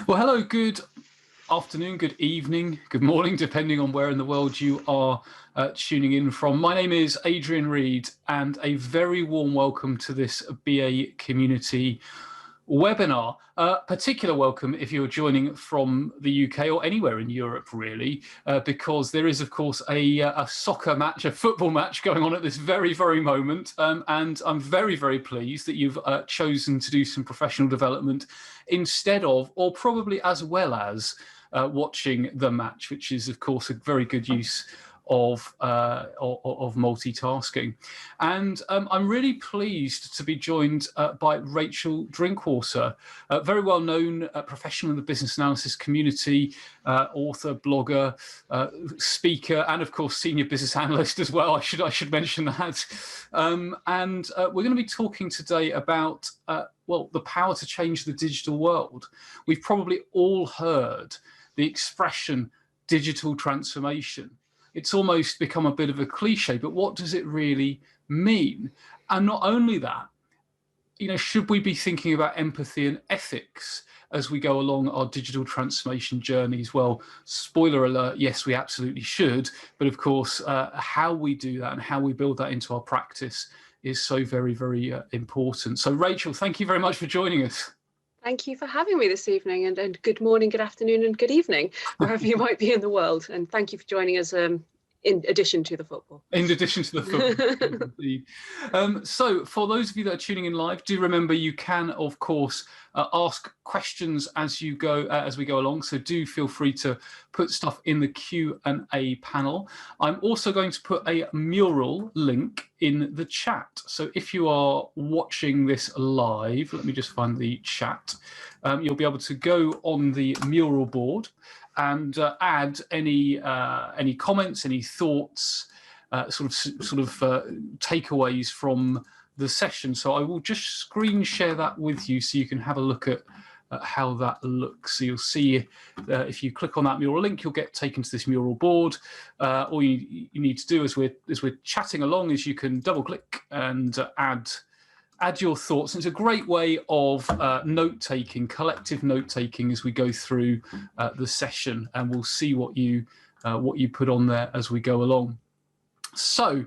Well, hello, good afternoon, good evening, good morning, depending on where in the world you are tuning in from. My name is Adrian Reed, and a very warm welcome to this BA Community webinar. Particular welcome if you're joining from the UK or anywhere in Europe, really, because there is, of course, a soccer match, a football match going on at this very, very moment. And I'm very, very pleased that you've chosen to do some professional development instead of, or probably as well as, watching the match, which is, of course, a very good use of multitasking. And I'm really pleased to be joined by Rachel Drinkwater, very well known professional in the business analysis community, author, blogger, speaker, and of course senior business analyst as well. I should mention that. And we're going to be talking today about well, the power to change the digital world. We've probably all heard the expression digital transformation. It's almost become a bit of a cliche, but what does it really mean? And not only that, should we be thinking about empathy and ethics as we go along our digital transformation journeys? Well, spoiler alert, yes, we absolutely should. But of course, how we do that and how we build that into our practice is so very, very important. So Rachel, thank you very much for joining us. Thank you for having me this evening, and good morning, good afternoon, and good evening, wherever you might be in the world. And thank you for joining us in addition to the football. In addition to the football, indeed. So for those of you that are tuning in live, do remember you can, of course, ask questions as we go along. So do feel free to put stuff in the Q&A panel. I'm also going to put a mural link in the chat. So if you are watching this live, let me just find the chat. You'll be able to go on the mural board and add any comments, any thoughts, sort of takeaways from the session. So I will just screen share that with you so you can have a look at how that looks. So you'll see if you click on that mural link, you'll get taken to this mural board. All you need to do as we're chatting along is you can double click and add your thoughts. And it's a great way of note-taking, collective note-taking as we go through the session, and we'll see what you put on there as we go along. So,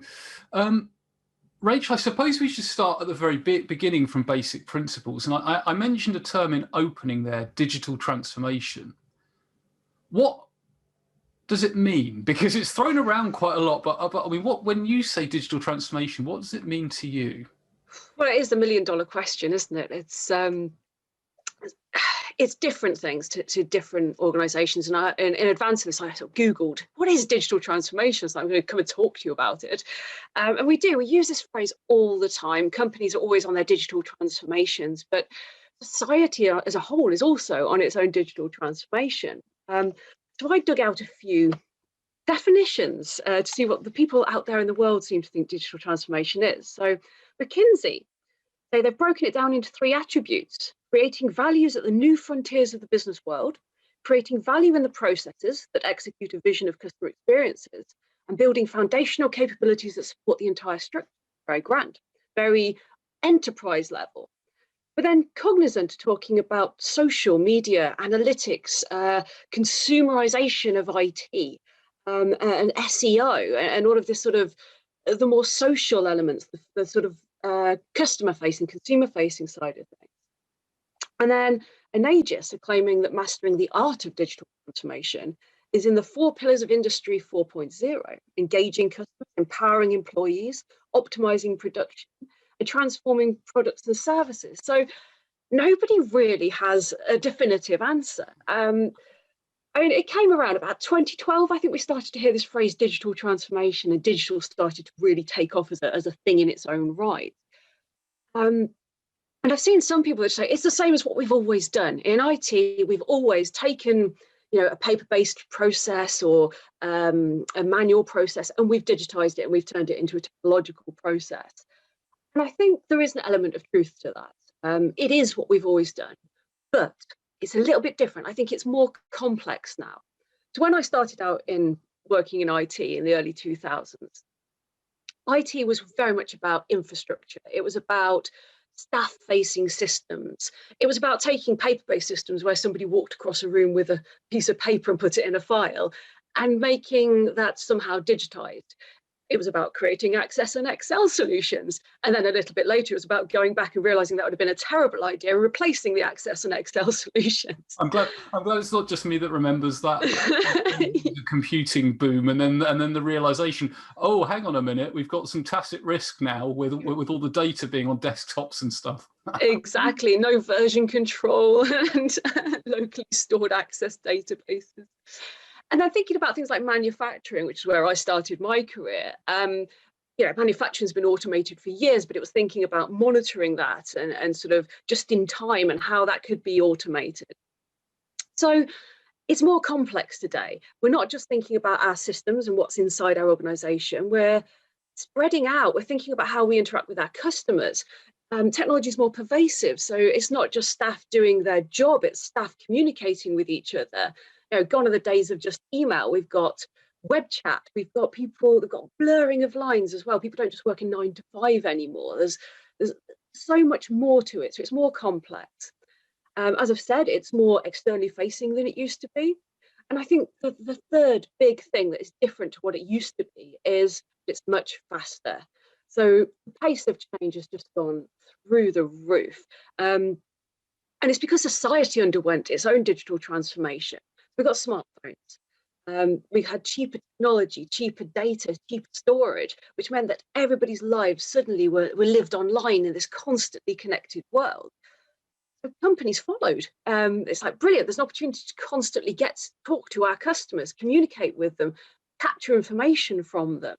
Rachel, I suppose we should start at the very beginning from basic principles. And I mentioned a term in opening there, digital transformation. What does it mean? Because it's thrown around quite a lot, but I mean, when you say digital transformation, what does it mean to you? Well, it is the million-dollar question, isn't it? It's different things to different organisations. And in advance of this, I sort of Googled, what is digital transformation? So I'm going to come and talk to you about it. And we use this phrase all the time. Companies are always on their digital transformations, but society as a whole is also on its own digital transformation. So I dug out a few definitions to see what the people out there in the world seem to think digital transformation is. So McKinsey say they've broken it down into 3 attributes: creating values at the new frontiers of the business world, creating value in the processes that execute a vision of customer experiences, and building foundational capabilities that support the entire structure. Very grand, very enterprise level. But then Cognizant talking about social media, analytics, consumerization of IT, and SEO, and all of this sort of the more social elements, the sort of customer-facing, consumer-facing side of things. And then Aegis are claiming that mastering the art of digital transformation is in the 4 pillars of Industry 4.0, engaging customers, empowering employees, optimizing production, and transforming products and services. So nobody really has a definitive answer. I mean, it came around about 2012. I think we started to hear this phrase digital transformation, and digital started to really take off as a thing in its own right. And I've seen some people that say it's the same as what we've always done. In IT, we've always taken a paper-based process or a manual process, and we've digitized it and we've turned it into a technological process. And I think there is an element of truth to that. It is what we've always done, but it's a little bit different. I think it's more complex now. So when I started out in working in IT in the early 2000s, IT was very much about infrastructure. It was about staff-facing systems. It was about taking paper-based systems where somebody walked across a room with a piece of paper and put it in a file, and making that somehow digitized. It was about creating Access and Excel solutions. And then a little bit later, it was about going back and realizing that would have been a terrible idea and replacing the Access and Excel solutions. I'm glad it's not just me that remembers that the computing boom, and then the realization, oh, hang on a minute, we've got some tacit risk now with all the data being on desktops and stuff. Exactly, no version control and locally stored access databases. And then thinking about things like manufacturing, which is where I started my career. Manufacturing's been automated for years, but it was thinking about monitoring that and sort of just in time and how that could be automated. So it's more complex today. We're not just thinking about our systems and what's inside our organization. We're spreading out. We're thinking about how we interact with our customers. Technology is more pervasive. So it's not just staff doing their job, it's staff communicating with each other. Gone are the days of just email. We've got web chat. We've got people, they've got blurring of lines as well. People don't just work in 9 to 5 anymore. There's so much more to it. So it's more complex. As I've said, it's more externally facing than it used to be. And I think the third big thing that is different to what it used to be is it's much faster. So the pace of change has just gone through the roof. And it's because society underwent its own digital transformation. We've got smartphones. We had cheaper technology, cheaper data, cheaper storage, which meant that everybody's lives suddenly were lived online in this constantly connected world. So companies followed. It's like, brilliant, there's an opportunity to constantly talk to our customers, communicate with them, capture information from them.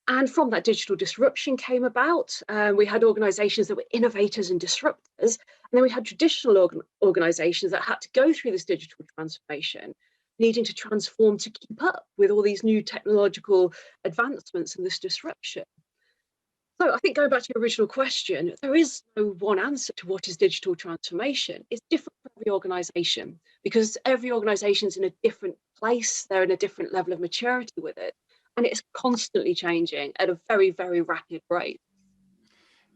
And from that, digital disruption came about. We had organizations that were innovators and disruptors. And then we had traditional organizations that had to go through this digital transformation, needing to transform to keep up with all these new technological advancements and this disruption. So I think going back to your original question, there is no one answer to what is digital transformation. It's different for every organization because every organization is in a different place. They're in a different level of maturity with it. And it's constantly changing at a very, very rapid rate.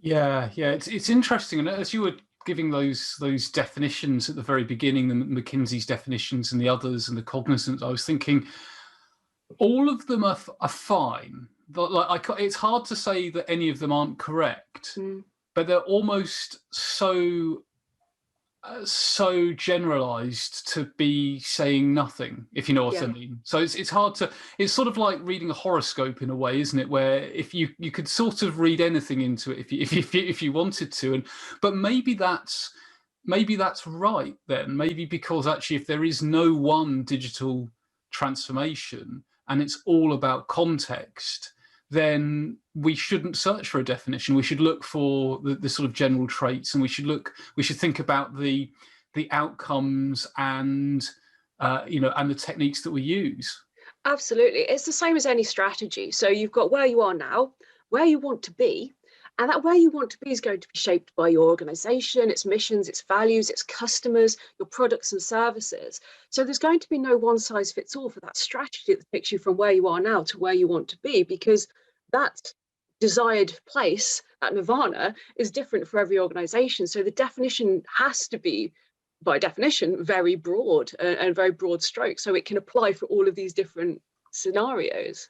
Yeah, it's interesting. And as you were giving those definitions at the very beginning, the McKinsey's definitions and the others and the cognizance, I was thinking all of them are fine. Like it's hard to say that any of them aren't correct, but they're almost so generalized to be saying nothing, if you know what I mean. So it's hard to, it's sort of like reading a horoscope in a way, isn't it, where if you could sort of read anything into it if you wanted to, but maybe that's right then, maybe because actually if there is no one digital transformation and it's all about context, then we shouldn't search for a definition. We should look for the sort of general traits, and we should think about the outcomes and and the techniques that we use. Absolutely. It's the same as any strategy. So you've got where you are now, where you want to be, and that where you want to be is going to be shaped by your organization, its missions, its values, its customers, your products and services. So there's going to be no one size fits all for that strategy that takes you from where you are now to where you want to be, because that desired place, that nirvana, is different for every organization. So the definition has to be, by definition, very broad and very broad stroke, so it can apply for all of these different scenarios.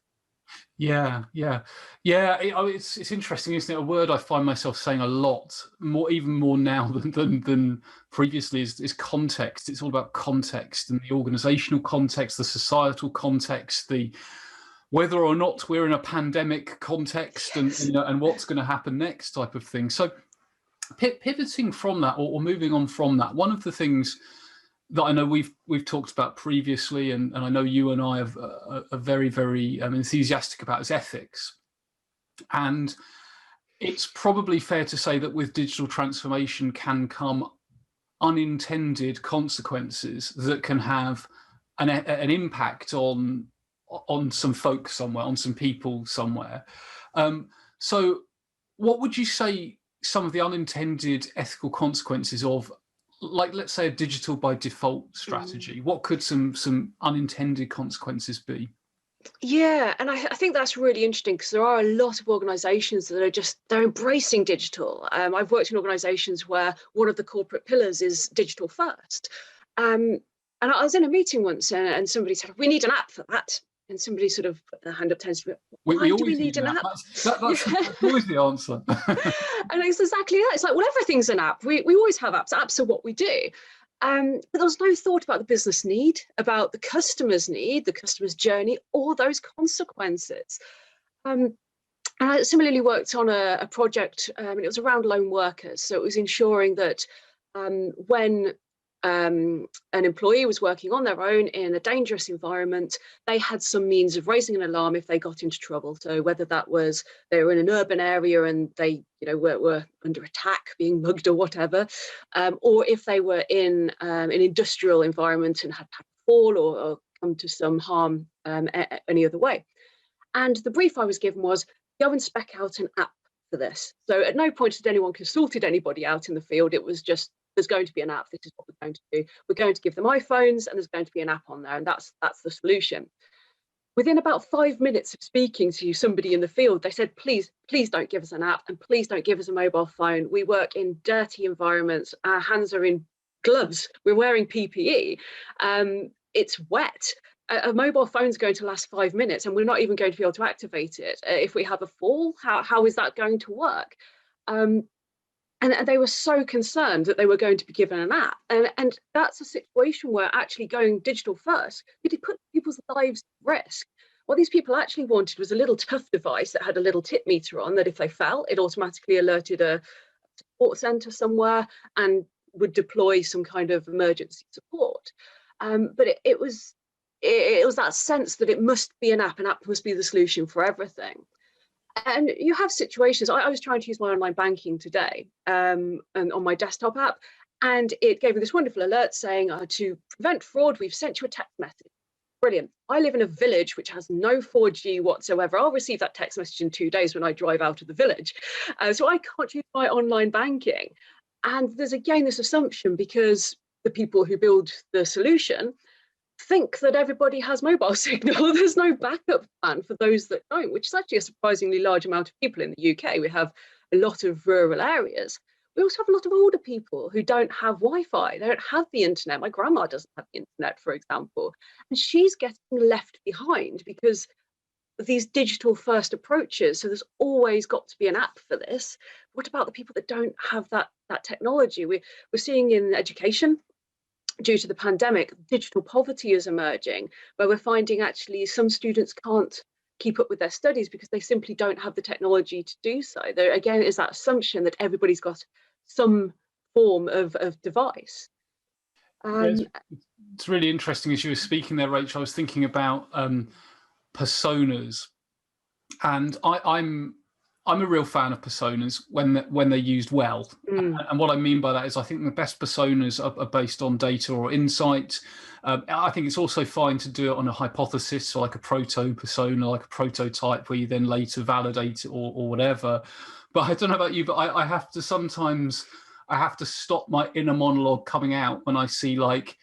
It's interesting, isn't it? A word I find myself saying a lot even more now than previously is context. It's all about context, and the organizational context, the societal context, whether or not we're in a pandemic context, and what's going to happen next type of thing. So pivoting from that or moving on from that, one of the things that I know we've talked about previously, and I know you and I are very, very enthusiastic about, is ethics. And it's probably fair to say that with digital transformation can come unintended consequences that can have an impact on some folks somewhere, on some people somewhere. So what would you say some of the unintended ethical consequences of, like, let's say, a digital by default strategy? What could some unintended consequences be? Yeah, and I think that's really interesting because there are a lot of organisations that are they're embracing digital. I've worked in organisations where one of the corporate pillars is digital first. Um, and I was in a meeting once and somebody said, we need an app for that. And somebody sort of put their hand up, tends to, We why do we always need an app? That's always the answer. And it's exactly that. It's like, well, everything's an app. We always have apps. Apps are what we do. But there was no thought about the business need, about the customer's need, the customer's journey, or those consequences. And I similarly worked on a project, and it was around lone workers. So it was ensuring that when an employee was working on their own in a dangerous environment, they had some means of raising an alarm if they got into trouble. So whether that was they were in an urban area and they, were under attack, being mugged or whatever, or if they were in an industrial environment and had to fall or come to some harm any other way. And the brief I was given was go and spec out an app for this. So at no point had anyone consulted anybody out in the field. It was just, there's going to be an app. This is what we're going to do. We're going to give them iPhones and there's going to be an app on there. And that's the solution. Within about 5 minutes of speaking to somebody in the field, they said, please don't give us an app and please don't give us a mobile phone. We work in dirty environments. Our hands are in gloves. We're wearing PPE. It's wet. A mobile phone's going to last 5 minutes and we're not even going to be able to activate it. If we have a fall, how is that going to work? And they were so concerned that they were going to be given an app. And that's a situation where actually going digital first could put people's lives at risk. What these people actually wanted was a little tough device that had a little tip meter on that if they fell, it automatically alerted a support centre somewhere and would deploy some kind of emergency support. But it was that sense that it must be an app must be the solution for everything. And you have situations, I was trying to use my online banking today and on my desktop app, and it gave me this wonderful alert saying, to prevent fraud, we've sent you a text message. Brilliant. I live in a village which has no 4G whatsoever. I'll receive that text message in 2 days when I drive out of the village. So I can't use my online banking. And there's again this assumption because the people who build the solution think that everybody has mobile signal. There's no backup plan for those that don't, which is actually a surprisingly large amount of people in the UK. We have a lot of rural areas. We also have a lot of older people who don't have Wi-Fi. They don't have the internet. My grandma doesn't have the internet, for example, and she's getting left behind because of these digital first approaches. So there's always got to be an app for this. What about the people that don't have that technology? We're seeing in education, due to the pandemic, digital poverty is emerging, where we're finding actually some students can't keep up with their studies because they simply don't have the technology to do so. There again is that assumption that everybody's got some form of device. It's really interesting as you were speaking there, Rachel. I was thinking about personas, and I'm a real fan of personas when they're used well. And what I mean by that is I think the best personas are based on data or insight. I think it's also fine to do it on a hypothesis, so like a proto-persona, like a prototype where you then later validate it or whatever. But I don't know about you, but I have to sometimes, I have to stop my inner monologue coming out when I see like,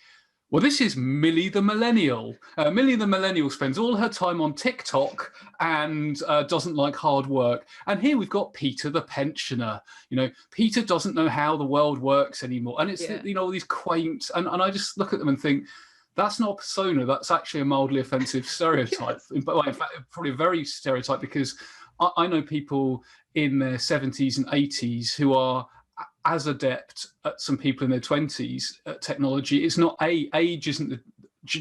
well, this is Millie the Millennial. Millie the Millennial spends all her time on TikTok and doesn't like hard work. And here we've got Peter the Pensioner. Peter doesn't know how the world works anymore. And it's, all these quaint, and I just look at them and think, that's not a persona, that's actually a mildly offensive stereotype. But in fact, probably a very stereotype, because I know people in their 70s and 80s who are as adept at some people in their 20s at technology. It's not age isn't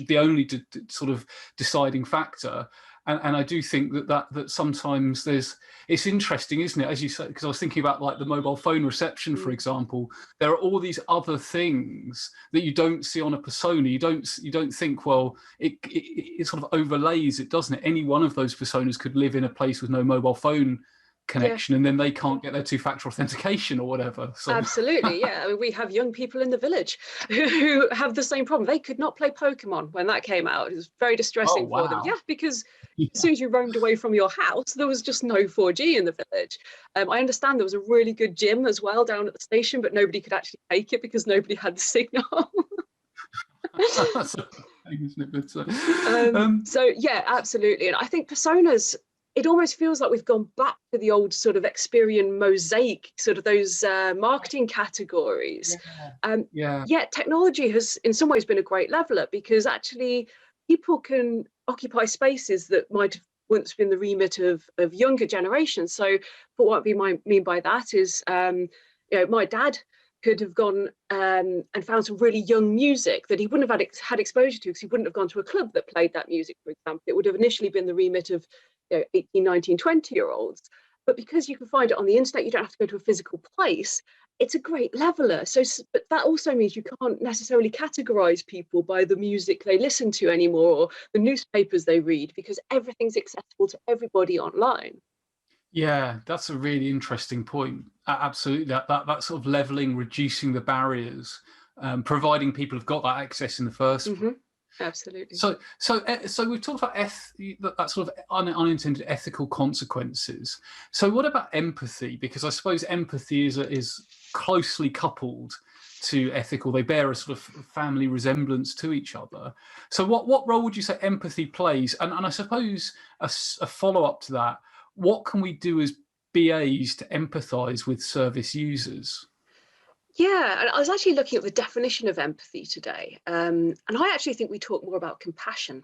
the only sort of deciding factor. And I do think that sometimes it's interesting, isn't it? As you said, because I was thinking about like the mobile phone reception, for example, there are all these other things that you don't see on a persona. You don't think, well, it sort of overlays it, doesn't it? Any one of those personas could live in a place with no mobile phone connection, and then they can't get their two-factor authentication or whatever. So. Absolutely, yeah. I mean, we have young people in the village who have the same problem. They could not play Pokemon when that came out. It was very distressing for them. Yeah, because as soon as you roamed away from your house, there was just no 4G in the village. I understand there was a really good gym as well down at the station, but nobody could actually take it because nobody had the signal. isn't it? But, so yeah, absolutely. And I think personas, it almost feels like we've gone back to the old sort of Experian mosaic, sort of those marketing categories. Yet technology has in some ways been a great leveler, because actually people can occupy spaces that might have once been the remit of younger generations. So but what we might mean by that is, my dad could have gone and found some really young music that he wouldn't have had exposure to, because he wouldn't have gone to a club that played that music, for example. It would have initially been the remit of 18, 19, 20-year-olds. But because you can find it on the internet, you don't have to go to a physical place. It's a great leveler. So, but that also means you can't necessarily categorize people by the music they listen to anymore, or the newspapers they read, because everything's accessible to everybody online. Yeah, that's a really interesting point. Absolutely, that sort of leveling, reducing the barriers, providing people have got that access in the first place. Absolutely. So we've talked about that sort of unintended ethical consequences. So what about empathy? Because I suppose empathy is closely coupled to ethical. They bear a sort of family resemblance to each other. So what role would you say empathy plays? And I suppose a follow-up to that, what can we do as BAs to empathize with service users? Yeah, and I was actually looking at the definition of empathy today, and I actually think we talk more about compassion,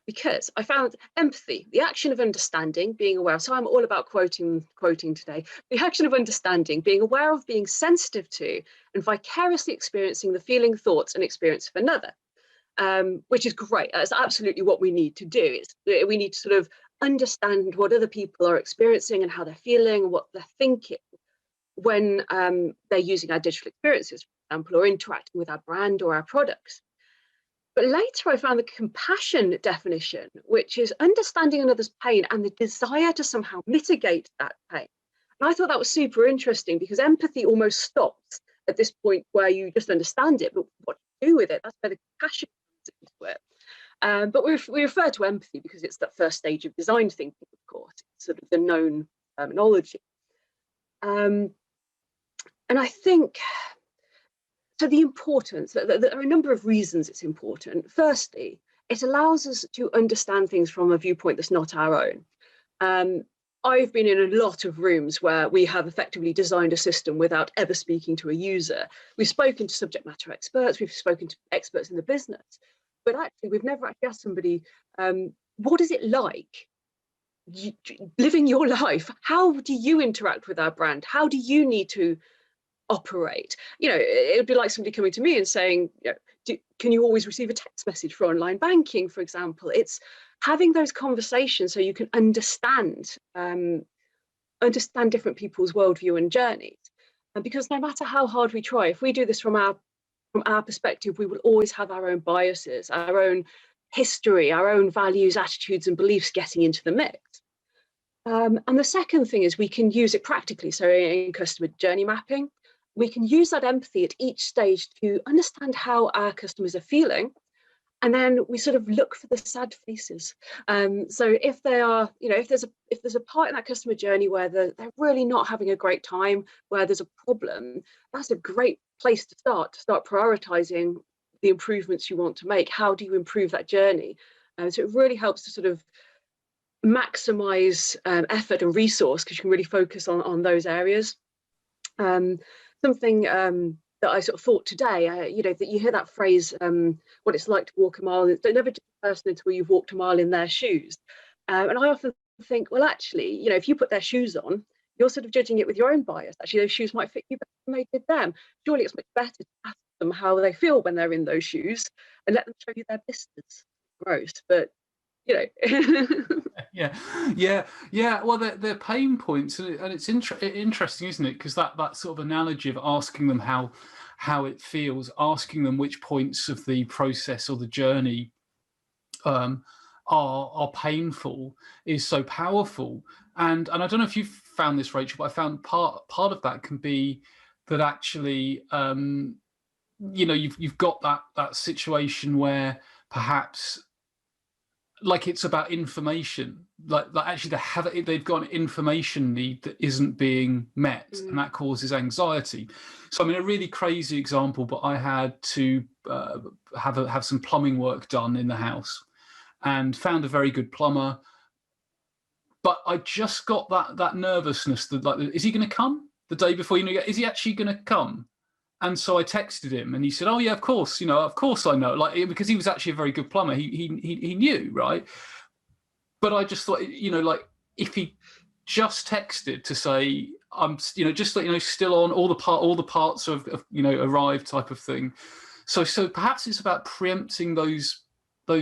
because I found empathy, the action of understanding, being aware. So I'm all about quoting today. The action of understanding, being aware of, being sensitive to, and vicariously experiencing the feeling, thoughts, and experience of another, which is great. That's absolutely what we need to do. We need to sort of understand what other people are experiencing and how they're feeling, what they're thinking, when they're using our digital experiences, for example, or interacting with our brand or our products. But later I found the compassion definition, which is understanding another's pain and the desire to somehow mitigate that pain. And I thought that was super interesting, because empathy almost stops at this point where you just understand it, but what to do with it, that's where the compassion comes into it. But we refer to empathy because it's that first stage of design thinking, of course. It's sort of the known terminology. And I think, so the importance, there are a number of reasons it's important. Firstly, it allows us to understand things from a viewpoint that's not our own. I've been in a lot of rooms where we have effectively designed a system without ever speaking to a user. We've spoken to subject matter experts, we've spoken to experts in the business, but actually we've never actually asked somebody, what is it like living your life? How do you interact with our brand? How do you need to operate? It would be like somebody coming to me and saying, can you always receive a text message for online banking, for example? It's having those conversations so you can understand different people's worldview and journeys. And because no matter how hard we try, if we do this from our perspective, we will always have our own biases, our own history, our own values, attitudes, and beliefs getting into the mix. And the second thing is we can use it practically. So in customer journey mapping, we can use that empathy at each stage to understand how our customers are feeling. And then we sort of look for the sad faces. So if they are, if there's a part in that customer journey where they're really not having a great time, where there's a problem, that's a great place to start prioritizing the improvements you want to make. How do you improve that journey? So it really helps to sort of maximize effort and resource, because you can really focus on those areas. Something that I sort of thought today, that you hear that phrase, what it's like to walk a mile, don't never judge a person until you've walked a mile in their shoes. And I often think, well, actually, if you put their shoes on, you're sort of judging it with your own bias. Actually, those shoes might fit you better than they did them. Surely it's much better to ask them how they feel when they're in those shoes and let them show you their business. Gross, but yeah. Well, they're pain points, and it's interesting, isn't it? Because that sort of analogy of asking them how it feels, asking them which points of the process or the journey are painful is so powerful. And I don't know if you've found this, Rachel, but I found part of that can be that actually you've got that situation where perhaps, like, it's about information. like actually they've got an information need that isn't being met, and that causes anxiety. So I mean, a really crazy example, but I had to have some plumbing work done in the house, and found a very good plumber. But I just got that nervousness that, like, is he going to come the day before? Is he actually going to come? And so I texted him, and he said, "Oh yeah, of course. Of course I know." Like, because he was actually a very good plumber, he knew, right? But I just thought, like, if he just texted to say, "I'm," just like, still on, all the parts of arrived, type of thing. So perhaps it's about preempting those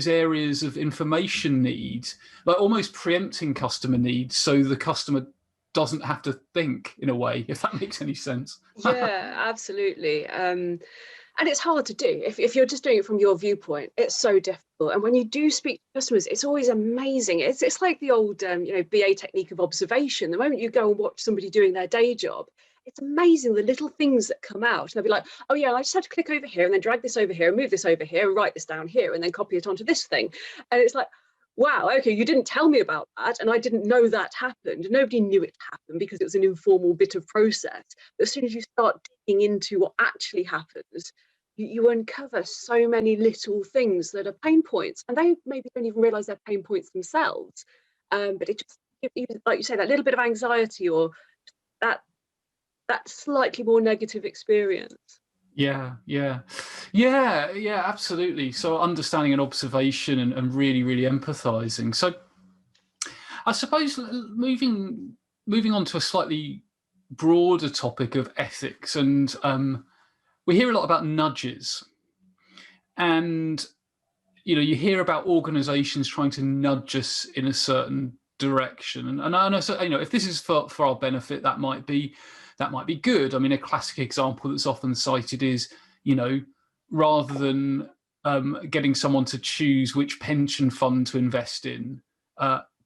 areas of information needs, like almost preempting customer needs, so the customer doesn't have to think, in a way, if that makes any sense. Yeah, absolutely. And it's hard to do if you're just doing it from your viewpoint. It's so difficult. And when you do speak to customers, it's always amazing. It's like the old BA technique of observation. The moment you go and watch somebody doing their day job, it's amazing the little things that come out. And they'll be like, "Oh yeah, I just had to click over here and then drag this over here and move this over here and write this down here and then copy it onto this thing." And it's like, wow, okay, you didn't tell me about that, and I didn't know that happened. Nobody knew it happened because it was an informal bit of process. But as soon as you start digging into what actually happens, you uncover so many little things that are pain points, and they maybe don't even realize they're pain points themselves. But it just gives you, like you say, that little bit of anxiety, or that slightly more negative experience. Yeah, absolutely. So understanding and observation, and really, really empathizing. So I suppose moving on to a slightly broader topic of ethics, and we hear a lot about nudges, and you hear about organizations trying to nudge us in a certain direction, and I know, so if this is for our benefit, that might be good. I mean, a classic example that's often cited is, rather than getting someone to choose which pension fund to invest in,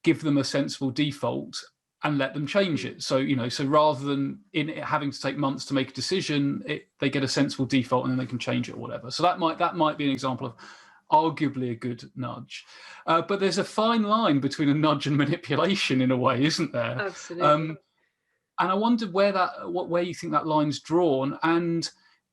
give them a sensible default and let them change it. So so rather than having to take months to make a decision, they get a sensible default and then they can change it or whatever. So that might be an example of arguably a good nudge. But there's a fine line between a nudge and manipulation, in a way, isn't there? Absolutely. And I wondered where you think that line's drawn, and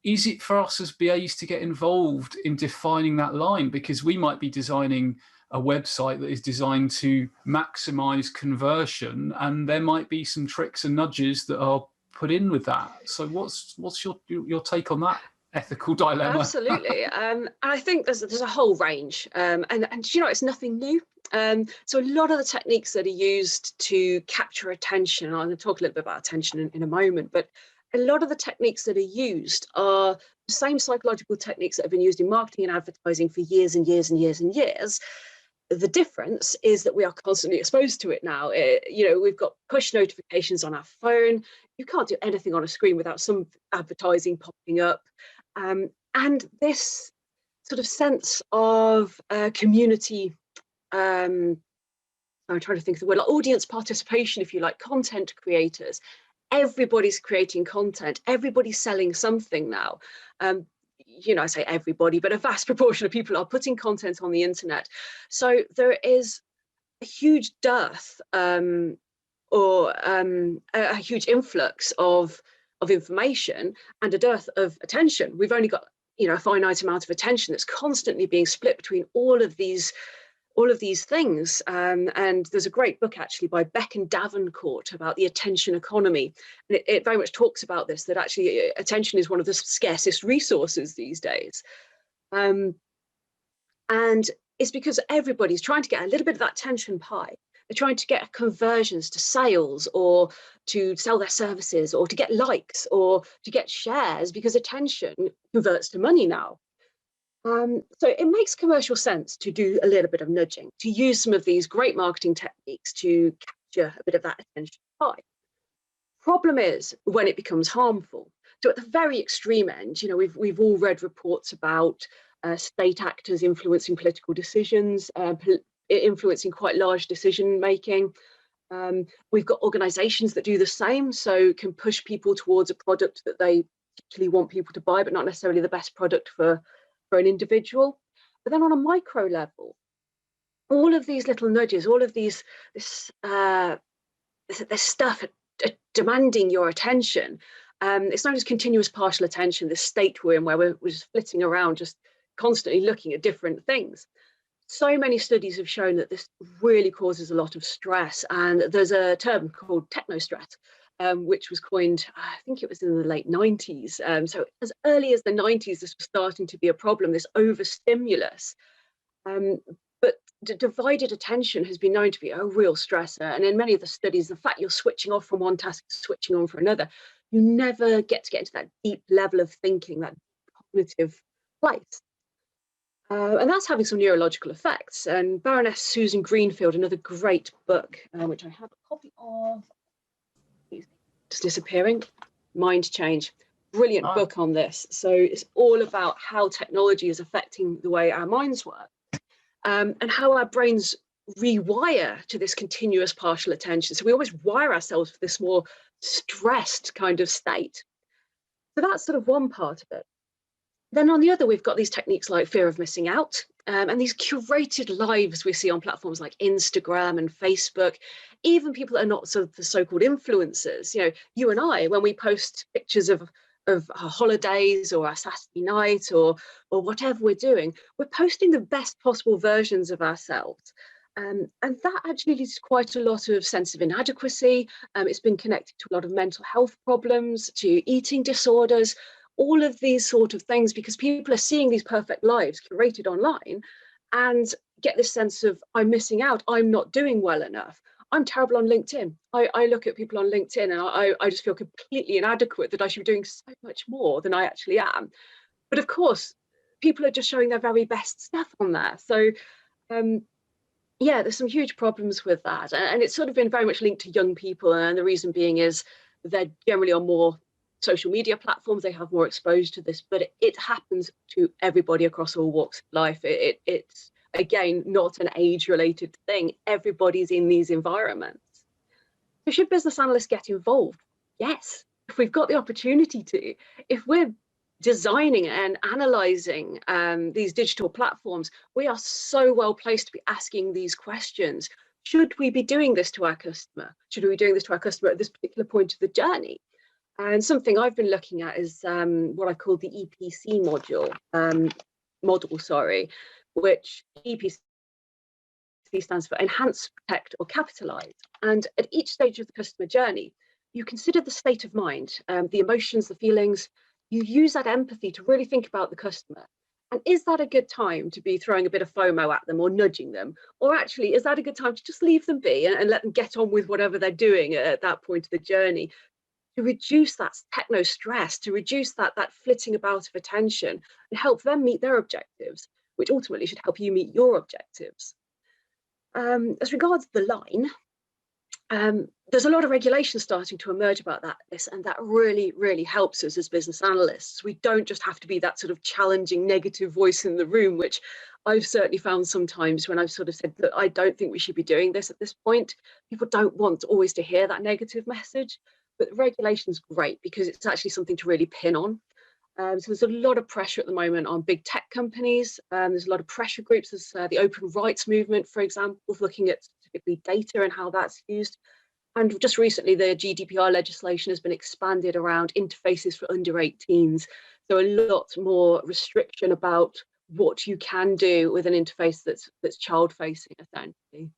is it for us as BAs to get involved in defining that line? Because we might be designing a website that is designed to maximize conversion, and there might be some tricks and nudges that are put in with that. So what's your take on that ethical dilemma? Absolutely. And I think there's a whole range, and it's nothing new. So a lot of the techniques that are used to capture attention, I'm going to talk a little bit about attention in a moment, but a lot of the techniques that are used are the same psychological techniques that have been used in marketing and advertising for years and years and years and years. The difference is that we are constantly exposed to it now. We've got push notifications on our phone. You can't do anything on a screen without some advertising popping up. And this sort of sense of community, I'm trying to think of the word, like audience participation, if you like, content creators. Everybody's creating content. Everybody's selling something now. I say everybody, but a vast proportion of people are putting content on the internet. So there is a huge dearth or a huge influx of information and a dearth of attention. We've only got a finite amount of attention that's constantly being split between all of these things. And there's a great book actually by Beck and Davenport about the attention economy. And it very much talks about this, that actually attention is one of the scarcest resources these days. And it's because everybody's trying to get a little bit of that attention pie. They're trying to get conversions to sales, or to sell their services, or to get likes, or to get shares, because attention converts to money now. So it makes commercial sense to do a little bit of nudging, to use some of these great marketing techniques to capture a bit of that attention pie. Problem is when it becomes harmful. So at the very extreme end, we've all read reports about state actors influencing political decisions, influencing quite large decision making. We've got organizations that do the same, so can push people towards a product that they particularly want people to buy, but not necessarily the best product for an individual. But then on a micro level, all of these little nudges, all of this stuff demanding your attention. It's not just continuous partial attention, this state we're in where we're just flitting around, just constantly looking at different things. So many studies have shown that this really causes a lot of stress, and there's a term called technostress, which was coined, I think it was in the late 90s. So as early as the 90s, this was starting to be a problem, this overstimulus. But divided attention has been known to be a real stressor. And in many of the studies, the fact you're switching off from one task, switching on for another, you never get into that deep level of thinking, that cognitive place. And that's having some neurological effects. And Baroness Susan Greenfield, another great book, which I have a copy of, just disappearing, Mind Change. Brilliant book on this. So it's all about how technology is affecting the way our minds work, and how our brains rewire to this continuous partial attention. So we always wire ourselves for this more stressed kind of state. So that's sort of one part of it. Then on the other, we've got these techniques like fear of missing out, and these curated lives we see on platforms like Instagram and Facebook, even people that are not sort of the so-called influencers. You know, you and I, when we post pictures of our holidays or our Saturday night or whatever we're doing, we're posting the best possible versions of ourselves. And that actually leads to quite a lot of sense of inadequacy. It's been connected to a lot of mental health problems, to eating disorders, all of these sort of things, because people are seeing these perfect lives curated online and get this sense of, I'm missing out, I'm not doing well enough. I'm terrible on LinkedIn. I look at people on LinkedIn and I just feel completely inadequate, that I should be doing so much more than I actually am. But of course, people are just showing their very best stuff on there. So yeah, there's some huge problems with that. And it's sort of been very much linked to young people. And the reason being is they're generally on more social media platforms, they have more exposure to this, but it happens to everybody across all walks of life. It's, again, not an age-related thing. Everybody's in these environments. So should business analysts get involved? Yes, if we've got the opportunity to. If we're designing and analysing these digital platforms, we are so well placed to be asking these questions. Should we be doing this to our customer? Should we be doing this to our customer at this particular point of the journey? And something I've been looking at is what I call the EPC model, which EPC stands for enhance, protect, or capitalize. And at each stage of the customer journey, you consider the state of mind, the emotions, the feelings. You use that empathy to really think about the customer. And is that a good time to be throwing a bit of FOMO at them or nudging them? Or actually, is that a good time to just leave them be and let them get on with whatever they're doing at that point of the journey? To reduce that techno stress, to reduce that flitting about of attention and help them meet their objectives, which ultimately should help you meet your objectives. As regards the line, there's a lot of regulation starting to emerge about this, and that really, really helps us as business analysts. We don't just have to be that sort of challenging negative voice in the room, which I've certainly found sometimes when I've sort of said that I don't think we should be doing this at this point. People don't want always to hear that negative message. But regulation is great because it's actually something to really pin on. So there's a lot of pressure at the moment on big tech companies. There's a lot of pressure groups. There's the open rights movement, for example, looking at specifically data and how that's used. And just recently, the GDPR legislation has been expanded around interfaces for under 18s. So a lot more restriction about what you can do with an interface that's child-facing, essentially.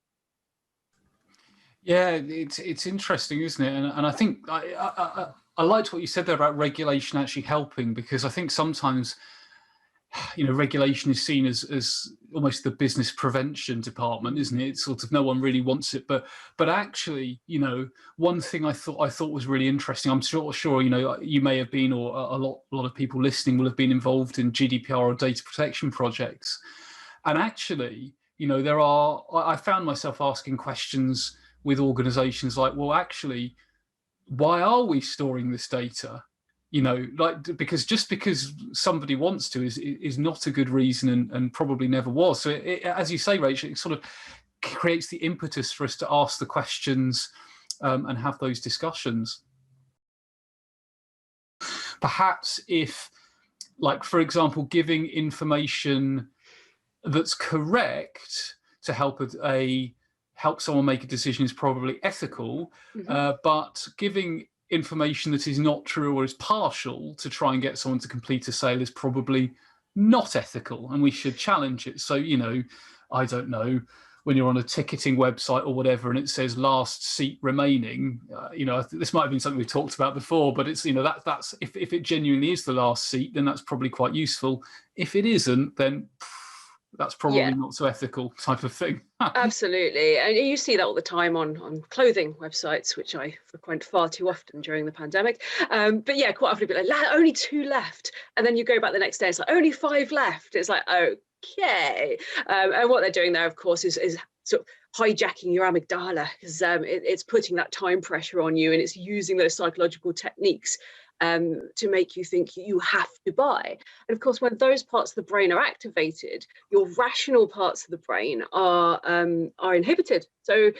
Yeah, it's interesting, isn't it? And I think I liked what you said there about regulation actually helping, because I think sometimes, you know, regulation is seen as almost the business prevention department, isn't it? It's sort of no one really wants it, but actually, you know, one thing I thought was really interesting. I'm sure you know, you may have been, or a lot of people listening will have been involved in GDPR or data protection projects, and actually, you know, I found myself asking questions with organizations like, well, actually, why are we storing this data? You know, like, because just because somebody wants to is not a good reason, and probably never was. So as you say, Rachel, it sort of creates the impetus for us to ask the questions and have those discussions. Perhaps if, like, for example, giving information that's correct to help someone make a decision is probably ethical, but giving information that is not true or is partial to try and get someone to complete a sale is probably not ethical, and we should challenge it. So, I don't know, when you're on a ticketing website or whatever and it says last seat remaining, this might have been something we've talked about before, but it's, that's if it genuinely is the last seat, then that's probably quite useful. If it isn't, then that's probably not so ethical, type of thing. Absolutely. And you see that all the time on clothing websites, which I frequent far too often during the pandemic. But yeah, quite often it'd be like, only 2 left. And then you go back the next day, it's like, only 5 left. It's like, okay. And what they're doing there, of course, is sort of hijacking your amygdala, because it's putting that time pressure on you, and it's using those psychological techniques to make you think you have to buy. And of course, when those parts of the brain are activated, your rational parts of the brain are inhibited. So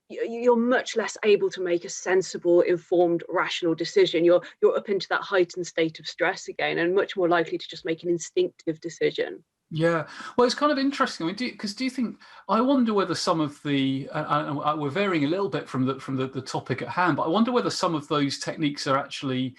you're much less able to make a sensible, informed, rational decision. You're up into that heightened state of stress again, and much more likely to just make an instinctive decision. Yeah, well, it's kind of interesting. I mean, do you think? I wonder whether some of the we're varying a little bit from the topic at hand, but I wonder whether some of those techniques are actually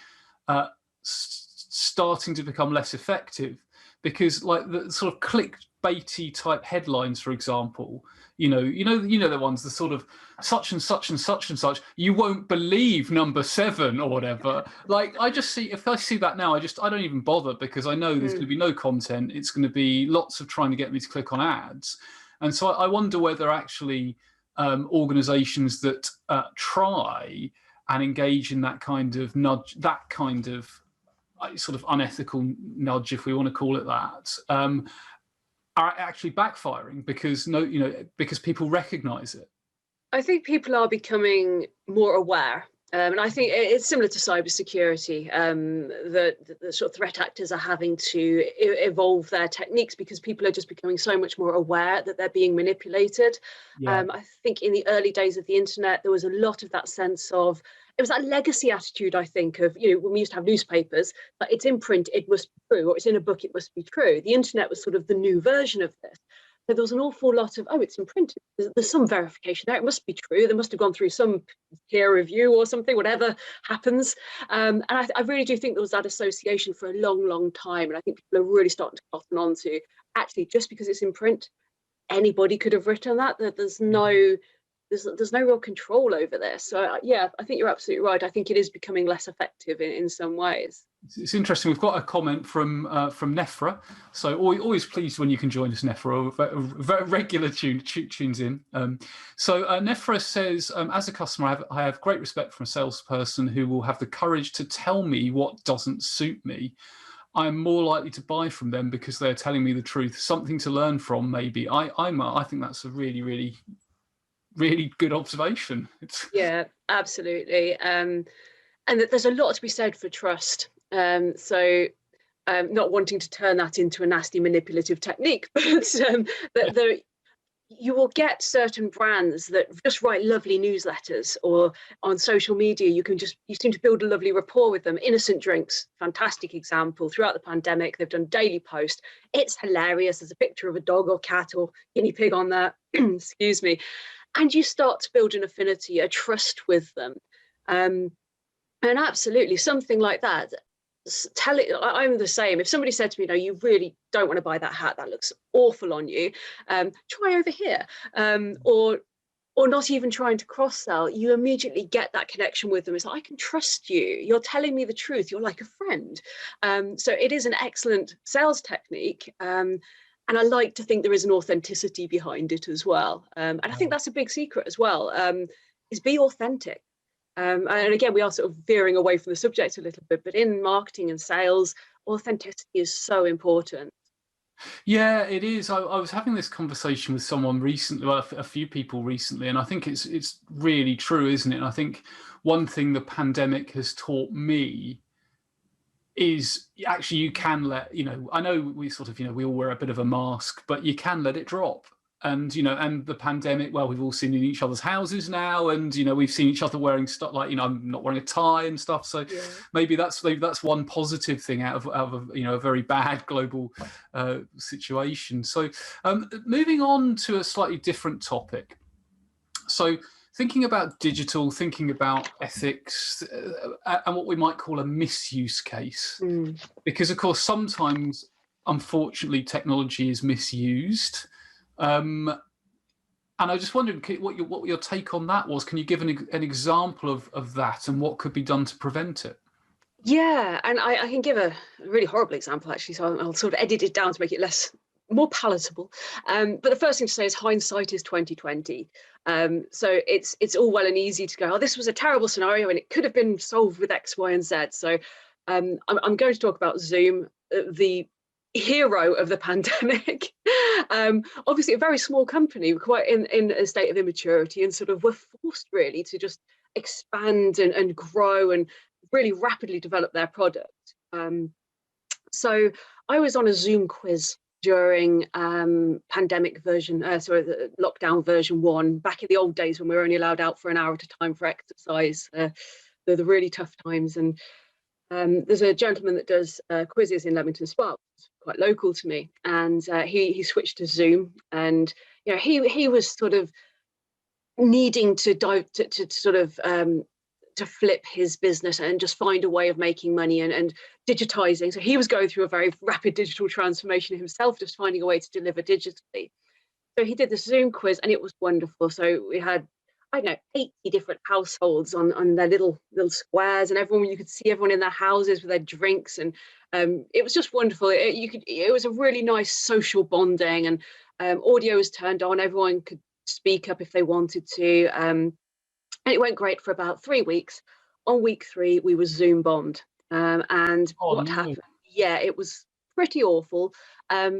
starting to become less effective, because like the sort of clickbaity type headlines, for example, the ones, the sort of such and such and such and such, you won't believe number 7 or whatever. Like, I just see, if I see that now, I don't even bother, because I know there's going to be no content. It's going to be lots of trying to get me to click on ads. And so I wonder whether actually organizations that try and engage in that kind of nudge, that kind of sort of unethical nudge, if we want to call it that, are actually backfiring because people recognize it. I think people are becoming more aware. And I think it's similar to cybersecurity, the sort of threat actors are having to evolve their techniques, because people are just becoming so much more aware that they're being manipulated. Yeah. I think in the early days of the internet, there was a lot of that sense of, it was that legacy attitude, I think, of, when we used to have newspapers, but it's in print, it must be true, or it's in a book, it must be true. The internet was sort of the new version of this. So there was an awful lot of, it's in print, there's some verification there, it must be true, they must have gone through some peer review or something, whatever happens. And I really do think there was that association for a long, long time. And I think people are really starting to cotton on to, actually, just because it's in print, anybody could have written that there's no real control over this. So yeah, I think you're absolutely right. I think it is becoming less effective in some ways. It's interesting. We've got a comment from Nefra. So always pleased when you can join us, Nefra. Very regular tunes in. So Nefra says, as a customer, I have great respect for a salesperson who will have the courage to tell me what doesn't suit me. I'm more likely to buy from them because they're telling me the truth. Something to learn from, maybe. I think that's a really, really, really good observation. Yeah, absolutely. And there's a lot to be said for trust. So not wanting to turn that into a nasty manipulative technique, but you will get certain brands that just write lovely newsletters, or on social media, you seem to build a lovely rapport with them. Innocent Drinks, fantastic example. Throughout the pandemic, they've done daily posts. It's hilarious. There's a picture of a dog or cat or guinea pig on there, excuse me. And you start to build an affinity, a trust with them. And absolutely, something like that. I'm the same. If somebody said to me, no, you really don't want to buy that hat, that looks awful on you, try over here, or not even trying to cross-sell, you immediately get that connection with them. It's like, I can trust you, you're telling me the truth, you're like a friend. So it is an excellent sales technique, and I like to think there is an authenticity behind it as well. And I think that's a big secret as well, is be authentic. And again, we are sort of veering away from the subject a little bit, but in marketing and sales, authenticity is so important. Yeah, it is. I was having this conversation with someone recently, well, a few people recently, and I think it's really true, isn't it? And I think one thing the pandemic has taught me is actually you can let, I know we sort of, we all wear a bit of a mask, but you can let it drop. and and the pandemic, well, we've all seen in each other's houses now, and we've seen each other wearing stuff like I'm not wearing a tie and stuff. So maybe that's one positive thing out of a very bad global situation. So moving on to a slightly different topic. So thinking about digital, thinking about ethics, and what we might call a misuse case, because of course sometimes, unfortunately, technology is misused. And I just wondered what your take on that was. Can you give an example of that and what could be done to prevent it? Yeah, and I can give a really horrible example, actually, so I'll sort of edit it down to make it more palatable. But the first thing to say is hindsight is 2020. So it's all well and easy to go, oh, this was a terrible scenario and it could have been solved with X, Y, and Z. So I'm going to talk about Zoom, the hero of the pandemic. Obviously a very small company, quite in a state of immaturity, and sort of were forced really to just expand and grow and really rapidly develop their product. So I was on a Zoom quiz during pandemic version, the lockdown version 1, back in the old days when we were only allowed out for an hour at a time for exercise, the really tough times. And there's a gentleman that does quizzes in Leamington Spa, quite local to me, and he switched to Zoom, and he was sort of needing to dive to sort of to flip his business and just find a way of making money and digitizing. So he was going through a very rapid digital transformation himself, just finding a way to deliver digitally. So he did the Zoom quiz and it was wonderful. So we had, I don't know, 80 different households on their little squares, and you could see everyone in their houses with their drinks, and it was just wonderful. It was a really nice social bonding, and audio was turned on. Everyone could speak up if they wanted to. And it went great for about 3 weeks. On week 3, we were Zoom bombed. And what happened? Yeah, it was pretty awful.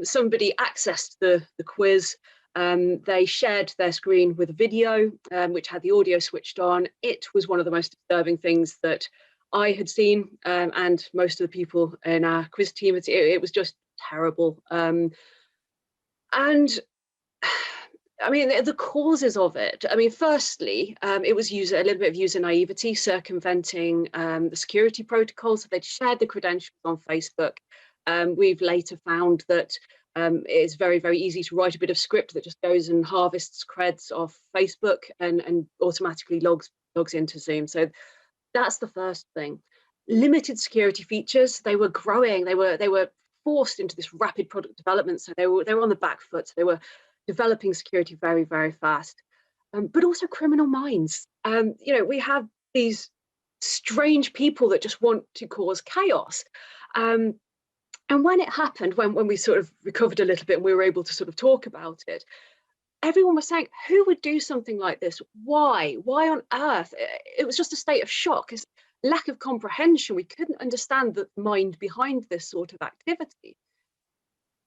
Somebody accessed the quiz. They shared their screen with a video, which had the audio switched on. It was one of the most disturbing things that I had seen, and most of the people in our quiz team. It was just terrible. And I mean, the causes of it. I mean, firstly, it was a little bit of user naivety, circumventing the security protocols. So they'd shared the credentials on Facebook. We've later found that it's very, very easy to write a bit of script that just goes and harvests creds off Facebook and automatically logs into Zoom. So that's the first thing. Limited security features. They were growing. They were forced into this rapid product development. So they were on the back foot. So they were developing security very, very fast, but also criminal minds. We have these strange people that just want to cause chaos. And when it happened, when we sort of recovered a little bit and we were able to sort of talk about it, everyone was saying, who would do something like this? Why? Why on earth? It was just a state of shock, it's lack of comprehension. We couldn't understand the mind behind this sort of activity.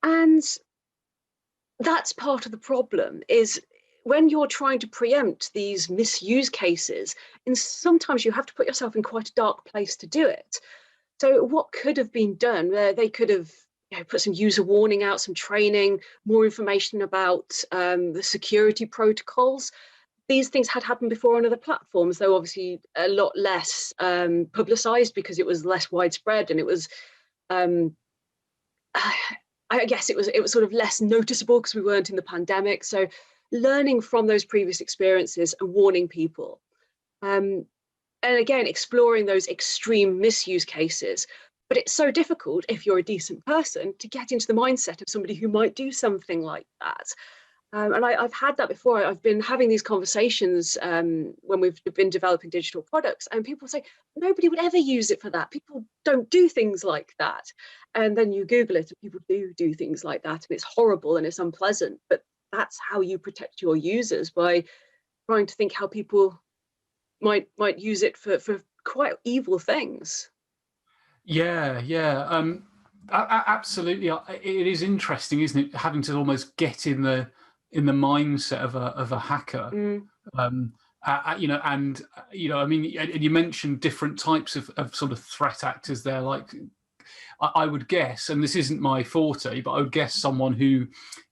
And that's part of the problem, is when you're trying to preempt these misuse cases, and sometimes you have to put yourself in quite a dark place to do it. So what could have been done? They could have put some user warning out, some training, more information about the security protocols. These things had happened before on other platforms, though obviously a lot less publicized because it was less widespread, and it was I guess it was sort of less noticeable because we weren't in the pandemic. So learning from those previous experiences and warning people. And again, exploring those extreme misuse cases. But it's so difficult if you're a decent person to get into the mindset of somebody who might do something like that. And I've had that before. I've been having these conversations when we've been developing digital products, and people say, nobody would ever use it for that. People don't do things like that. And then you Google it and people do things like that. And it's horrible and it's unpleasant. But that's how you protect your users, by trying to think how people might use it for quite evil things. Yeah. Absolutely. It is interesting, isn't it? Having to almost get in the mindset of a hacker. And you mentioned different types of sort of threat actors there, like I would guess, and this isn't my forte, but I would guess someone who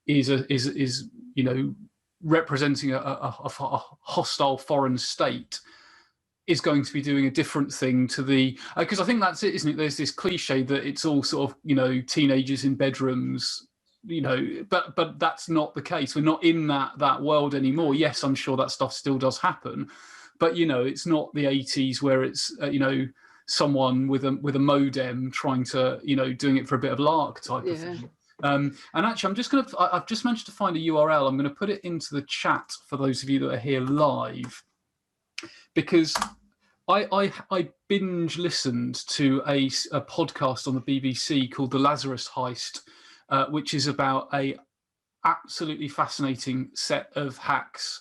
is representing a hostile foreign state is going to be doing a different thing to the, because I think that's it, isn't it? There's this cliche that it's all sort of, teenagers in bedrooms, but that's not the case. We're not in that world anymore. Yes, I'm sure that stuff still does happen, but it's not the 80s where it's someone with a modem trying to doing it for a bit of lark type of thing. And actually, I've just managed to find a URL. I'm going to put it into the chat for those of you that are here live, because I binge listened to a podcast on the BBC called The Lazarus Heist, which is about a absolutely fascinating set of hacks,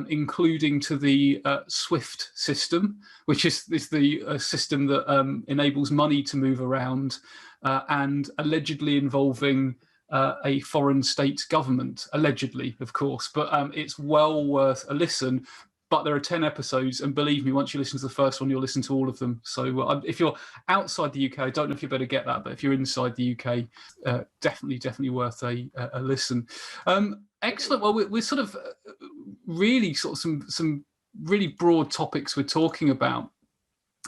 including to the SWIFT system, which is the system that enables money to move around, and allegedly involving a foreign state government, allegedly, of course, but it's well worth a listen. But there are 10 episodes, and believe me, once you listen to the first one, you'll listen to all of them. So if you're outside the UK, I don't know if you better get that, but if you're inside the UK, definitely worth a listen. Excellent. Well, we're sort of really some really broad topics we're talking about.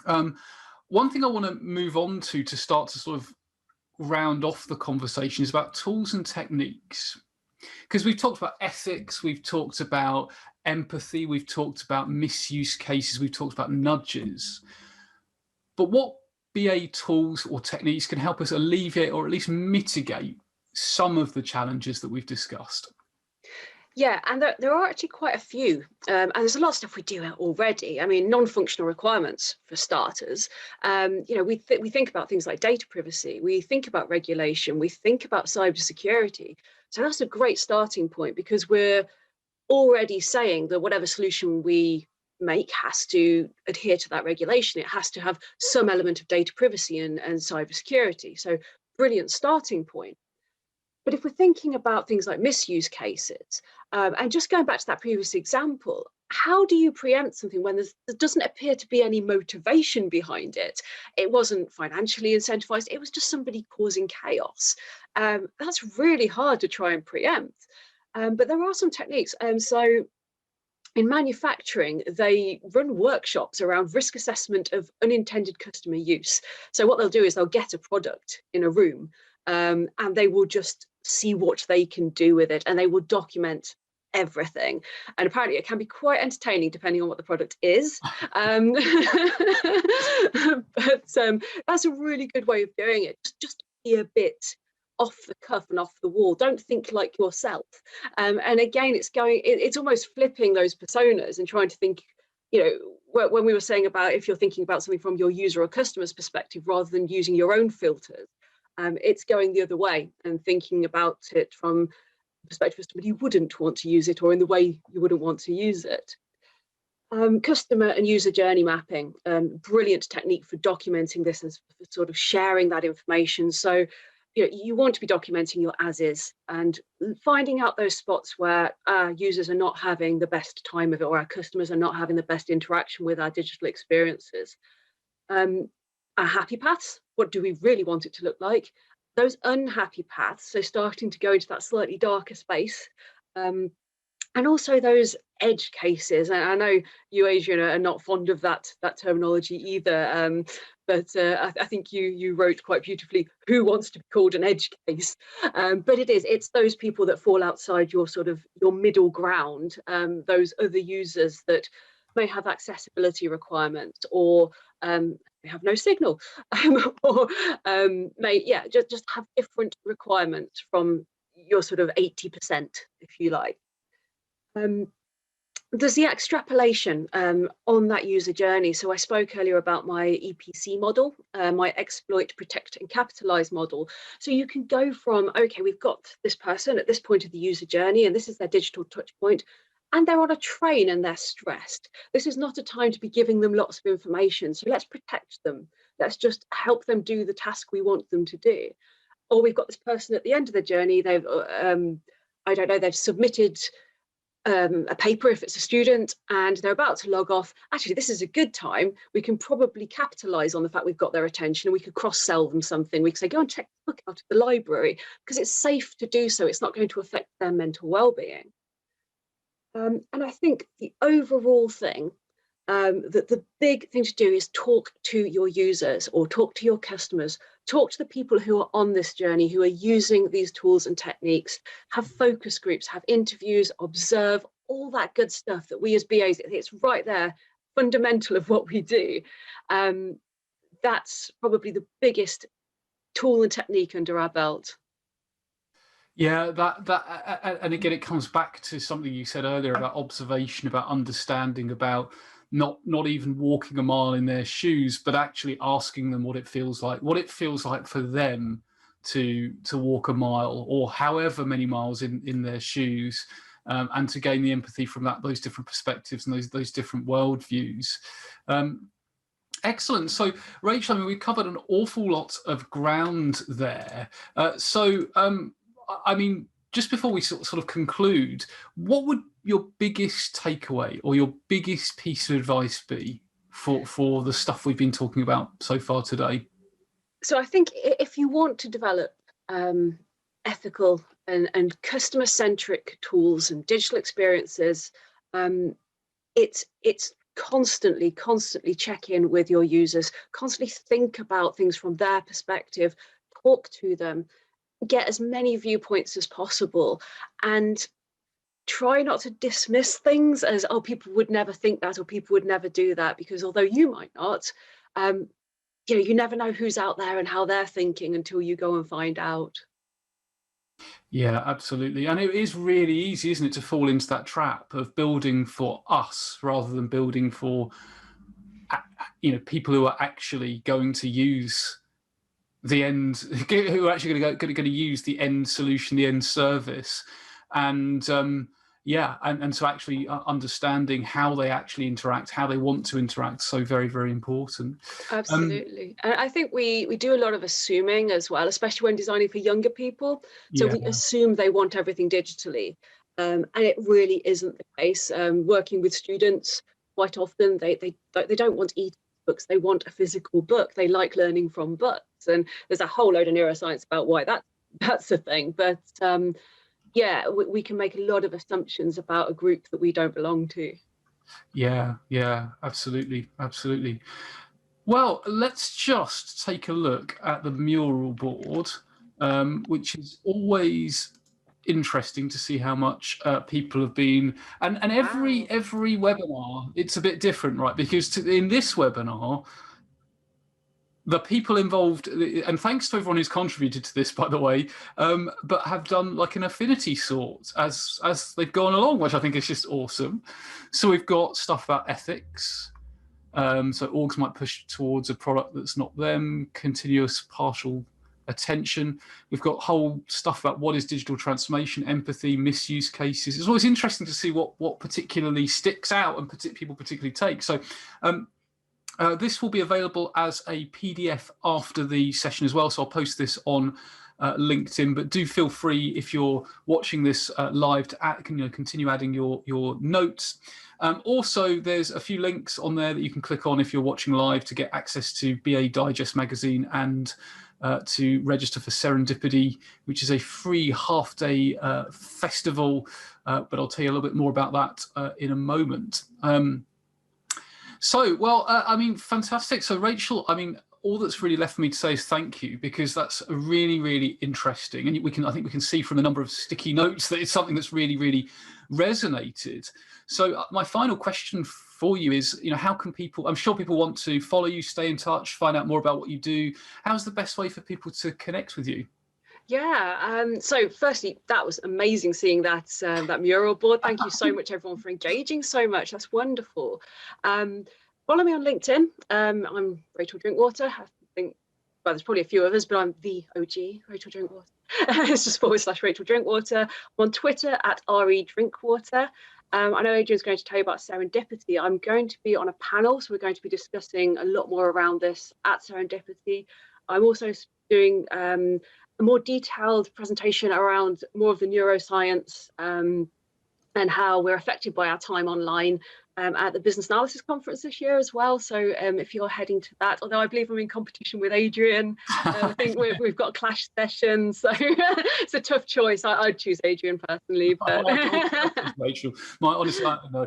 One thing I want to move on to start to sort of round off the conversation is about tools and techniques. Because we've talked about ethics, we've talked about empathy, we've talked about misuse cases, we've talked about nudges. But what BA tools or techniques can help us alleviate or at least mitigate some of the challenges that we've discussed? Yeah, and there are actually quite a few, and there's a lot of stuff we do already. I mean, non-functional requirements for starters. We think about things like data privacy, we think about regulation, we think about cybersecurity. So that's a great starting point, because we're already saying that whatever solution we make has to adhere to that regulation. It has to have some element of data privacy and cybersecurity. So brilliant starting point. But if we're thinking about things like misuse cases, and just going back to that previous example, how do you preempt something when there doesn't appear to be any motivation behind it? It wasn't financially incentivized, it was just somebody causing chaos. That's really hard to try and preempt. But there are some techniques. So in manufacturing, they run workshops around risk assessment of unintended customer use. So what they'll do is they'll get a product in a room, and they will just see what they can do with it, and they will document everything. And apparently it can be quite entertaining depending on what the product is. But that's a really good way of doing it. Just be a bit off the cuff and off the wall. Don't think like yourself. And again, it's almost flipping those personas and trying to think, when we were saying about if you're thinking about something from your user or customer's perspective rather than using your own filters, it's going the other way and thinking about it from the perspective of somebody who wouldn't want to use it, or in the way you wouldn't want to use it. Customer and user journey mapping, brilliant technique for documenting this and sort of sharing that information. So you want to be documenting your as is and finding out those spots where our users are not having the best time of it, or our customers are not having the best interaction with our digital experiences. Our happy paths, what do we really want it to look like? Those unhappy paths, so starting to go into that slightly darker space. And also those edge cases. And I know you, Adrian, are not fond of that terminology either. But I think you wrote quite beautifully, who wants to be called an edge case? But it's those people that fall outside your middle ground, those other users that may have accessibility requirements, or have no signal, or may just have different requirements from your sort of 80%, if you like. There's the extrapolation on that user journey. So I spoke earlier about my EPC model, my exploit, protect and capitalize model. So you can go from, okay, we've got this person at this point of the user journey, and this is their digital touch point, and they're on a train and they're stressed. This is not a time to be giving them lots of information. So let's protect them. Let's just help them do the task we want them to do. Or we've got this person at the end of the journey. They've, they've submitted a paper if it's a student and they're about to log off. Actually, this is a good time. We can probably capitalize on the fact we've got their attention, and we could cross-sell them something. We could say, go and check the book out at the library, because it's safe to do so. It's not going to affect their mental well-being. And I think the overall thing, that the big thing to do is talk to your users or talk to your customers, talk to the people who are on this journey, who are using these tools and techniques, have focus groups, have interviews, observe, all that good stuff that we as BAs, it's right there, fundamental of what we do. That's probably the biggest tool and technique under our belt. Yeah, and again, it comes back to something you said earlier about observation, about understanding, about not even walking a mile in their shoes, but actually asking them what it feels like for them to walk a mile or however many miles in their shoes, and to gain the empathy from those different perspectives and those different worldviews. Excellent. So, Rachel, I mean, we've covered an awful lot of ground there. I mean, just before we sort of conclude, what would your biggest takeaway or your biggest piece of advice be for the stuff we've been talking about so far today? So I think if you want to develop ethical and customer-centric tools and digital experiences, it's constantly check in with your users, constantly think about things from their perspective, talk to them, get as many viewpoints as possible, and try not to dismiss things as, oh, people would never think that or people would never do that, because although you might not, you never know who's out there and how they're thinking until you go and find out. Yeah, absolutely. And it is really easy, isn't it, to fall into that trap of building for us rather than building for people who are actually going to use the end, who are actually going to use the end solution, the end service, and so actually understanding how they actually interact, how they want to interact, so very, very important. Absolutely. And I think we do a lot of assuming as well, especially when designing for younger people. So we assume they want everything digitally, and it really isn't the case. Working with students, quite often they don't want e-books, they want a physical book. They like learning from books, and there's a whole load of neuroscience about why that's a thing. But we can make a lot of assumptions about a group that we don't belong to. Yeah, absolutely. Well, let's just take a look at the mural board, which is always interesting to see how much people have been, and every webinar it's a bit different, right? Because in this webinar, the people involved, and thanks to everyone who's contributed to this, by the way, but have done like an affinity sort as they've gone along, which I think is just awesome. So we've got stuff about ethics. So orgs might push towards a product that's not them, continuous partial attention. We've got whole stuff about what is digital transformation, empathy, misuse cases. It's always interesting to see what particularly sticks out and people particularly take. So this will be available as a PDF after the session as well. So I'll post this on LinkedIn, but do feel free, if you're watching this live, to continue adding your notes. Also, there's a few links on there that you can click on if you're watching live to get access to BA Digest magazine and to register for Serendipity, which is a free half-day festival. But I'll tell you a little bit more about that in a moment. I mean, fantastic. So, Rachel, I mean, all that's really left for me to say is thank you, because that's a really, really interesting, and I think we can see from the number of sticky notes that it's something that's really, really resonated. So my final question for you is, how can people, I'm sure people want to follow you, stay in touch, find out more about what you do. How's the best way for people to connect with you? Yeah, so firstly, that was amazing seeing that mural board. Thank you so much, everyone, for engaging so much. That's wonderful. Follow me on LinkedIn. I'm Rachel Drinkwater. I think, well, there's probably a few others, but I'm the OG Rachel Drinkwater. It's just / Rachel Drinkwater. I'm on Twitter at RE Drinkwater. I know Adrian's going to tell you about Serendipity. I'm going to be on a panel, so we're going to be discussing a lot more around this at Serendipity. I'm also doing a more detailed presentation around more of the neuroscience and how we're affected by our time online at the Business Analysis Conference this year as well. So if you're heading to that, although I believe I'm in competition with Adrian, I think we've got clash sessions, so it's a tough choice. I'd choose Adrian personally, but Rachel, honestly, I don't know.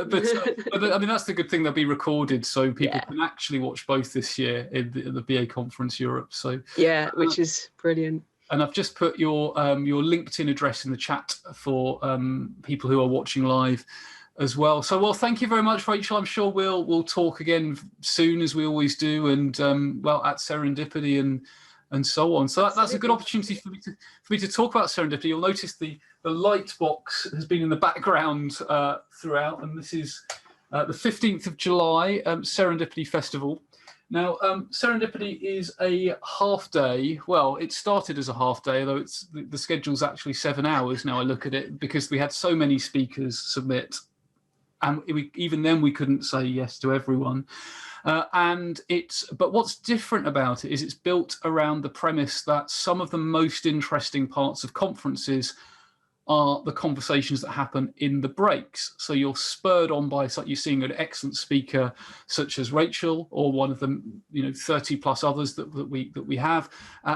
But I mean, that's the good thing; they'll be recorded, so people can actually watch both this year in the BA Conference Europe. So yeah, which is brilliant. And I've just put your LinkedIn address in the chat for people who are watching live as well. So, well, thank you very much, Rachel. I'm sure we'll talk again soon, as we always do, and well, at Serendipity and so on. So that's a good opportunity for me to talk about Serendipity. You'll notice the light box has been in the background throughout, and this is the 15th of July Serendipity Festival. Now, Serendipity is a half day. Well, it started as a half day, though the schedule's actually 7 hours now I look at it, because we had so many speakers submit. And even then we couldn't say yes to everyone. But what's different about it is it's built around the premise that some of the most interesting parts of conferences are the conversations that happen in the breaks. So you're spurred on by you're seeing an excellent speaker such as Rachel, or one of the 30 plus others that we have,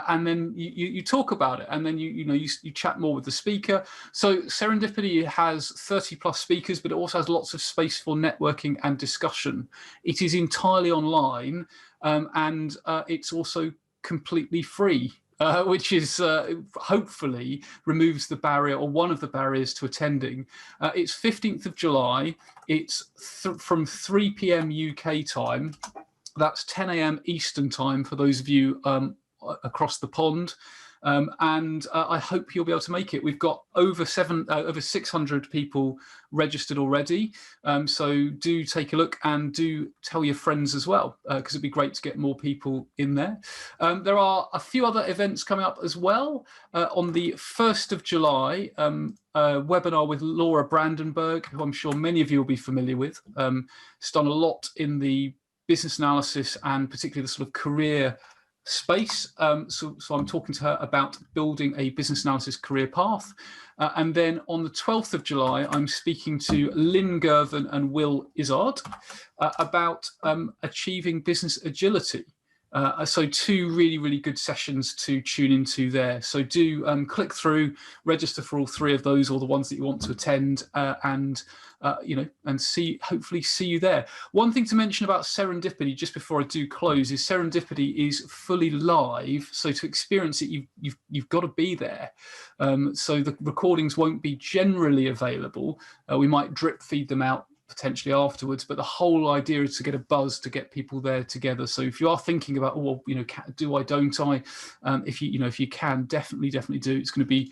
and then you talk about it, and then you chat more with the speaker. So Serendipity has 30 plus speakers, but it also has lots of space for networking and discussion. It is entirely online, and it's also completely free. Which is hopefully removes the barrier, or one of the barriers, to attending. It's 15th of July. It's from 3 p.m. UK time. That's 10 a.m. Eastern time for those of you across the pond. And I hope you'll be able to make it. We've got over 600 people registered already. So do take a look, and do tell your friends as well, because it'd be great to get more people in there. There are a few other events coming up as well. On the 1st of July, a webinar with Laura Brandenburg, who I'm sure many of you will be familiar with. She's done a lot in the business analysis and particularly the sort of career space. So I'm talking to her about building a business analysis career path. And then on the 12th of July, I'm speaking to Lynn Gervin and Will Izzard about achieving business agility. So 2 really, really good sessions to tune into there. So do click through, register for all 3 of those, or the ones that you want to attend, and hopefully see you there. One thing to mention about Serendipity, just before I do close, is Serendipity is fully live. So to experience it, you've got to be there. So the recordings won't be generally available. We might drip feed them out potentially afterwards, but the whole idea is to get a buzz, to get people there together. So if you are thinking about, do I, don't I, if you can, definitely do. It's going to be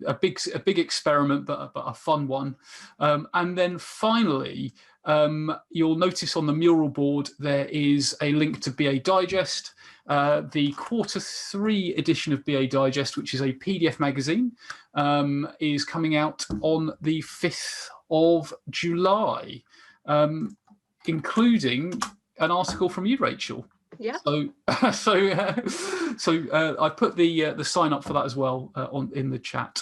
a big experiment, but a fun one. And then finally, you'll notice on the mural board there is a link to BA Digest. The Q3 edition of BA Digest, which is a PDF magazine, is coming out on the 5th of July, including an article from you, Rachel. Yeah. So I put the sign up for that as well in the chat.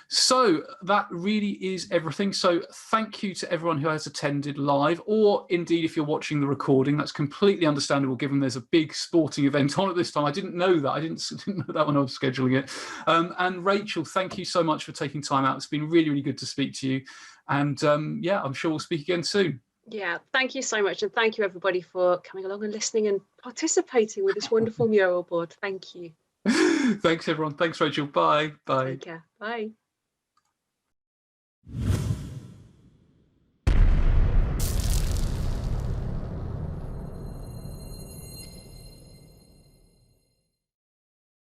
So that really is everything. So thank you to everyone who has attended live, or indeed if you're watching the recording. That's completely understandable, given there's a big sporting event on at this time. I didn't know that. I didn't know that when I was scheduling it. And Rachel, thank you so much for taking time out. It's been really, really good to speak to you. And yeah, I'm sure we'll speak again soon. Yeah, thank you so much, and thank you everybody for coming along and listening and participating with this wonderful mural board. Thank you. Thanks everyone. Thanks Rachel. Bye. Take care. Bye.